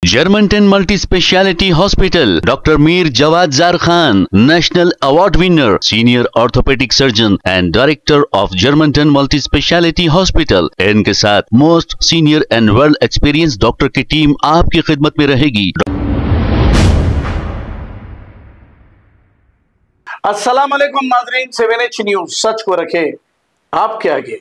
Germantown Multi-Speciality Hospital, Dr. Mir Jawad Zar Khan, National Award winner, Senior Orthopedic Surgeon and Director of Germantown Multi-Speciality Hospital. इनके साथ Most Senior and World Experienced Doctor की team आपकी खिदमत में रहेगी। अस्सलाम वालेकुम नाज़रीन, 7H न्यूज़ सच को रखे आपके आगे।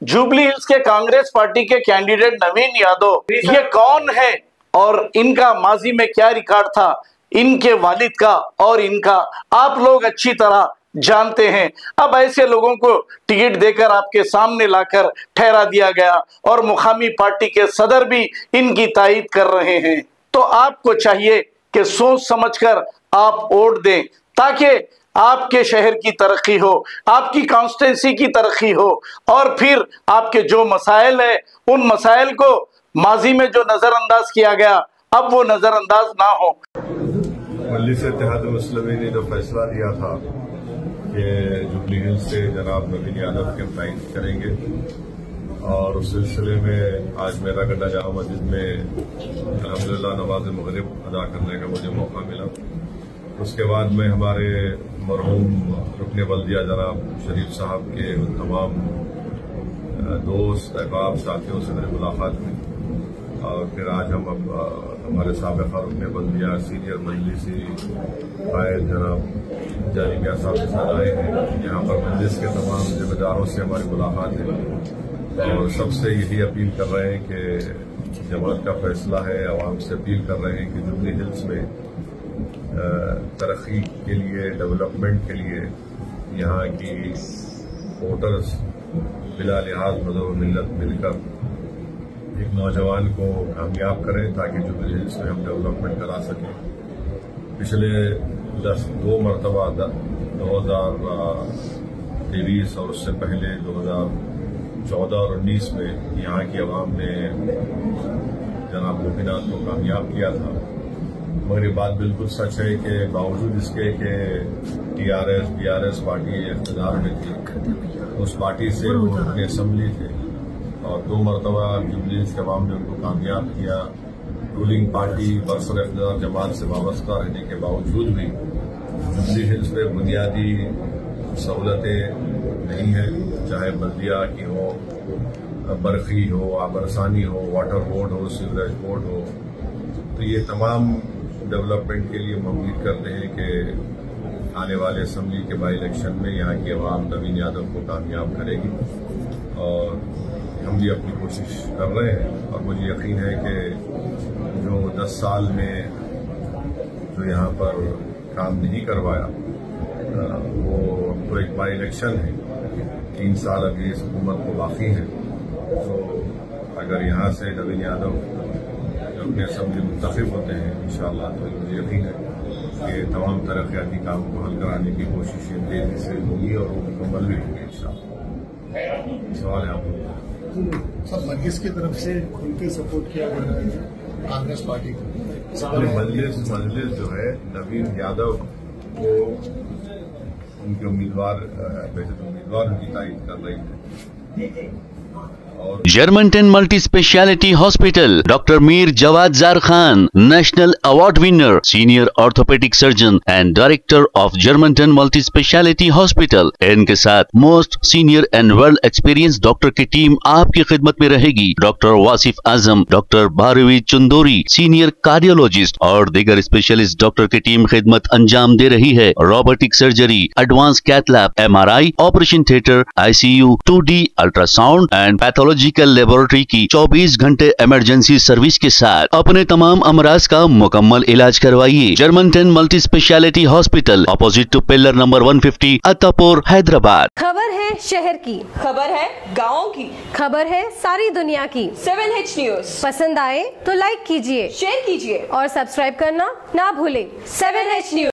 जुबली हिल्स के कांग्रेस पार्टी के कैंडिडेट नवीन यादव ये कौन है और इनका माजी में क्या रिकॉर्ड था, इनके वालिद का और इनका आप लोग अच्छी तरह जानते हैं। अब ऐसे लोगों को टिकट देकर आपके सामने लाकर ठहरा दिया गया और मुकामी पार्टी के सदर भी इनकी तायीद कर रहे हैं। तो आपको चाहिए कि सोच समझकर आप वोट दें ताकि आपके शहर की तरक्की हो, आपकी कॉन्स्टिट्यूंसी की तरक्की हो और फिर आपके जो मसाइल है उन मसाइल को माजी में जो नजरअंदाज किया गया अब वो नजरअंदाज ना हो। मजलिस इत्तेहाद मुस्लिमीन ने जो फैसला दिया था कि जुबली हिल्स से जनाब नवीन यादव के तायीन करेंगे और उस सिलसिले में आज मेरा गड्ढा जामा मस्जिद में अल्हम्दुलिल्लाह नमाज मगरिब अदा करने का मुझे मौका मिला। उसके बाद में हमारे मरहूम रुकने बल्दिया जनाब शरीफ साहब के तमाम दोस्त अहबाब साथियों से मेरी मुलाकात हुई और फिर आज हम हमारे साबिक़ा रुकने बल्दिया सीनियर मजलिसी कायद जनाब जानी मियां साहब के साथ आए हैं। यहाँ पर मजलिस के तमाम जिम्मेदारों से हमारी मुलाकात है और सबसे यही अपील कर रहे हैं कि जमात का फैसला है, आवाम से अपील कर रहे हैं कि जुबली हिल्स में तरक्की के लिए, डेवलपमेंट के लिए यहाँ की वोटर्स बिला लिहाज मज़हब और मिल्लत मिलकर एक नौजवान को कामयाब करें ताकि जुबली हिल्स में हम डेवलपमेंट करा सकें। पिछले 2 मरतबा 2023 और उससे पहले 2014 और 19 में यहाँ की आवाम ने जनाब गोपीनाथ को कामयाब किया था। मगर ये बात बिल्कुल सच है कि बावजूद इसके कि टीआरएस बीआरएस पार्टी इक़्तिदार में थी, उस पार्टी से वो अपनी असम्बली थे और 2 मरतबा जुबली हिल्स के अवाम ने उनको कामयाब किया। रूलिंग पार्टी बरसर इक़्तिदार जमात से वाबस्ता रहने के बावजूद भी जुबली हिल्स में बुनियादी सहूलतें नहीं हैं, चाहे बल्दिया की हो, बर्फी हो, आबरसानी हो, वाटर बोर्ड हो, सीवरेज बोर्ड हो। तो ये तमाम डेवलपमेंट के लिए हम उम्मीद करते हैं कि आने वाले असम्बली के बाई इलेक्शन में यहाँ की आवाम नवीन यादव को कामयाब करेगी और हम भी अपनी कोशिश कर रहे हैं और मुझे यकीन है कि जो 10 साल में जो यहाँ पर काम नहीं करवाया वो तो एक बाई इलेक्शन है, 3 साल अभी इस हुकूमत को बाकी है। तो अगर यहाँ से नवीन यादव अपने असम्बली मुंतखब होते हैं इंशाअल्लाह तो मुझे यकीन है कि तमाम तरक्याती काम को हल कराने की कोशिशें तेजी से होंगी और वो मुकम्मल भी होंगी इंशाअल्लाह। सवाल है आप सब मजलिस की तरफ से खुल के सपोर्ट किया जा रहा है कांग्रेस पार्टी को। मजलिस जो है नवीन यादव को उनके उम्मीदवार वैसे तो उम्मीदवार उनकी तायीद कर रही है। Germantown Multi-Speciality Hospital, Dr. Mir Jawad Zar Khan, National Award winner, Senior Orthopedic Surgeon and Director of Germantown Multi-Speciality Hospital. इनके साथ Most Senior and World Experienced Doctor की टीम आपकी खिदमत में रहेगी। Doctor Wasif Azam, doctor Bharvi Chandori, Senior Cardiologist और दीगर specialist doctor की टीम खिदमत अंजाम दे रही है। Robotic surgery, advance cath lab, MRI, operation theatre, ICU, 2D ultrasound and pathological laboratory की 24 घंटे इमरजेंसी सर्विस के साथ अपने तमाम अमराज का मुकम्मल इलाज करवाइए। Germanten multi speciality hospital, opposite to pillar number 150, Attapur, Hyderabad. खबर है शहर की, खबर है गाँव की, खबर है सारी दुनिया की। 7H न्यूज़ पसंद आए तो लाइक कीजिए, शेयर कीजिए और सब्सक्राइब करना ना भूलें। 7H news.